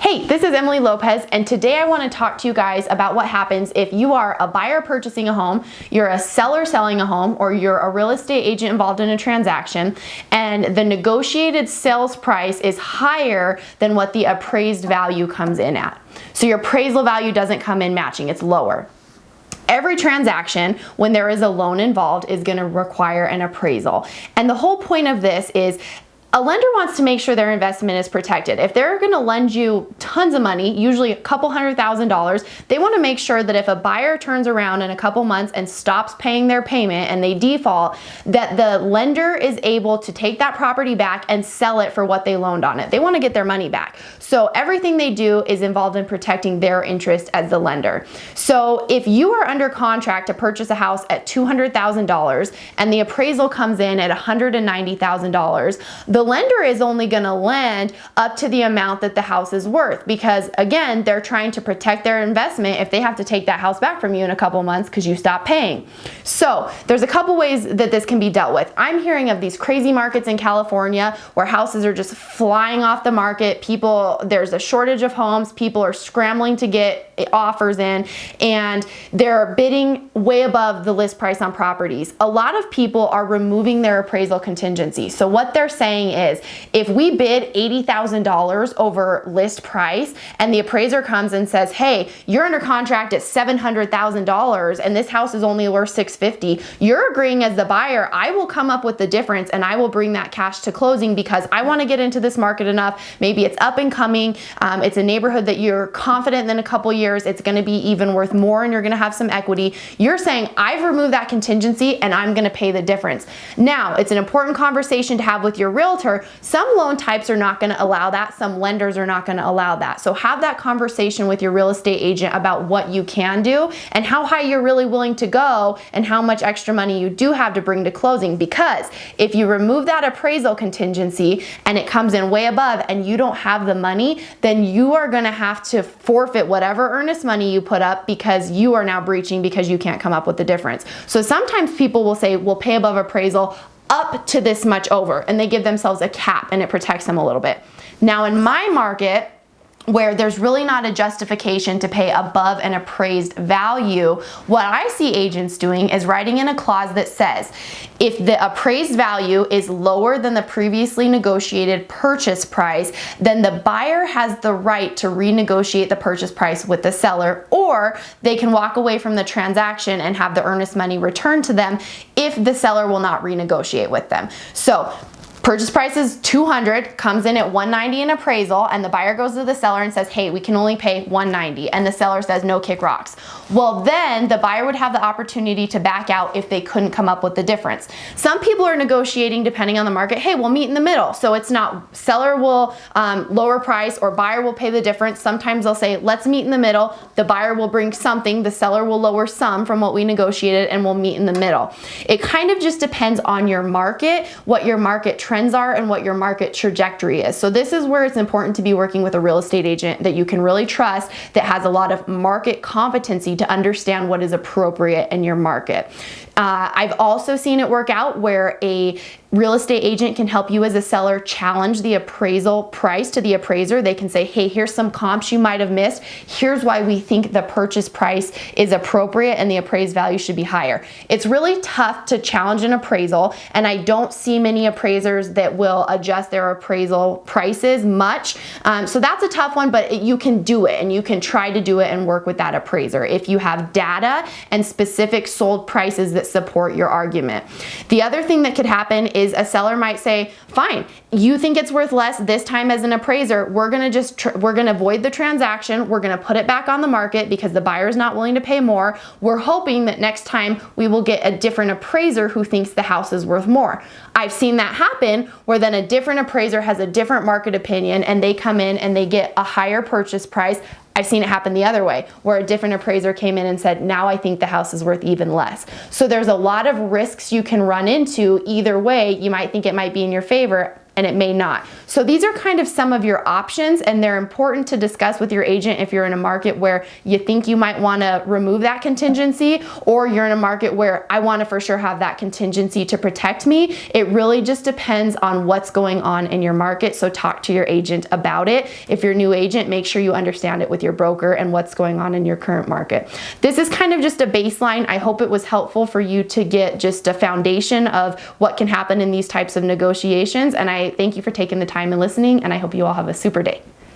Hey, this is Emily Lopez, and today I want to talk to you guys about what happens if you are a buyer purchasing a home, you're a seller selling a home, or you're a real estate agent involved in a transaction, and the negotiated sales price is higher than what the appraised value comes in at. So your appraisal value doesn't come in matching, it's lower. Every transaction, when there is a loan involved, is going to require an appraisal. And the whole point of this is a lender wants to make sure their investment is protected. If they're going to lend you tons of money, usually a couple $100,000, they want to make sure that if a buyer turns around in a couple months and stops paying their payment and they default, that the lender is able to take that property back and sell it for what they loaned on it. They want to get their money back. So everything they do is involved in protecting their interest as the lender. So if you are under contract to purchase a house at $200,000 and the appraisal comes in at $190,000, the lender is only going to lend up to the amount that the house is worth, because again, they're trying to protect their investment if they have to take that house back from you in a couple months because you stop paying. So there's a couple ways that this can be dealt with. I'm hearing of these crazy markets in California where houses are just flying off the market. There's a shortage of homes. People are scrambling to get offers in, and they're bidding way above the list price on properties. A lot of people are removing their appraisal contingency. So what they're saying is, if we bid $80,000 over list price and the appraiser comes and says, hey, you're under contract at $700,000 and this house is only worth $650,000, you're agreeing as the buyer, I will come up with the difference and I will bring that cash to closing because I want to get into this market enough. Maybe it's up and coming. It's a neighborhood that you're confident that in a couple years it's going to be even worth more and you're going to have some equity. You're saying, I've removed that contingency and I'm going to pay the difference. Now, it's an important conversation to have with your realtor. Some loan types are not going to allow that. Some lenders are not going to allow that. So have that conversation with your real estate agent about what you can do and how high you're really willing to go and how much extra money you do have to bring to closing. Because if you remove that appraisal contingency and it comes in way above and you don't have the money, then you are going to have to forfeit whatever earnest money you put up because you are now breaching because you can't come up with the difference. So sometimes people will say, we'll pay above appraisal up to this much over, and they give themselves a cap and it protects them a little bit. Now in my market, where there's really not a justification to pay above an appraised value, what I see agents doing is writing in a clause that says, if the appraised value is lower than the previously negotiated purchase price, then the buyer has the right to renegotiate the purchase price with the seller, or they can walk away from the transaction and have the earnest money returned to them if the seller will not renegotiate with them. So purchase price is $200, comes in at $190 in appraisal, and the buyer goes to the seller and says, hey, we can only pay $190, and the seller says, no, kick rocks. Well, then the buyer would have the opportunity to back out if they couldn't come up with the difference. Some people are negotiating, depending on the market, hey, we'll meet in the middle. So it's not seller will lower price or buyer will pay the difference. Sometimes they'll say, let's meet in the middle. The buyer will bring something, the seller will lower some from what we negotiated, and we'll meet in the middle. It kind of just depends on your market, what your market trends are, and what your market trajectory is. So this is where it's important to be working with a real estate agent that you can really trust, that has a lot of market competency to understand what is appropriate in your market. I've also seen it work out where a real estate agent can help you as a seller challenge the appraisal price to the appraiser. They can say, hey, here's some comps you might have missed. Here's why we think the purchase price is appropriate and the appraised value should be higher. It's really tough to challenge an appraisal, and I don't see many appraisers that will adjust their appraisal prices much. So that's a tough one, but you can do it and you can try to do it and work with that appraiser if you have data and specific sold prices that support your argument. The other thing that could happen is a seller might say, fine, you think it's worth less this time as an appraiser, we're gonna void the transaction, we're gonna put it back on the market because the buyer is not willing to pay more. We're hoping that next time we will get a different appraiser who thinks the house is worth more. I've seen that happen where then a different appraiser has a different market opinion and they come in and they get a higher purchase price. I've seen it happen the other way, where a different appraiser came in and said, now I think the house is worth even less. So there's a lot of risks you can run into either way. You might think it might be in your favor, and it may not. So these are kind of some of your options, and they're important to discuss with your agent if you're in a market where you think you might want to remove that contingency, or you're in a market where I want to for sure have that contingency to protect me. It really just depends on what's going on in your market. So talk to your agent about it. If you're a new agent, make sure you understand it with your broker and what's going on in your current market. This is kind of just a baseline. I hope it was helpful for you to get just a foundation of what can happen in these types of negotiations. And I thank you for taking the time and listening, and I hope you all have a super day.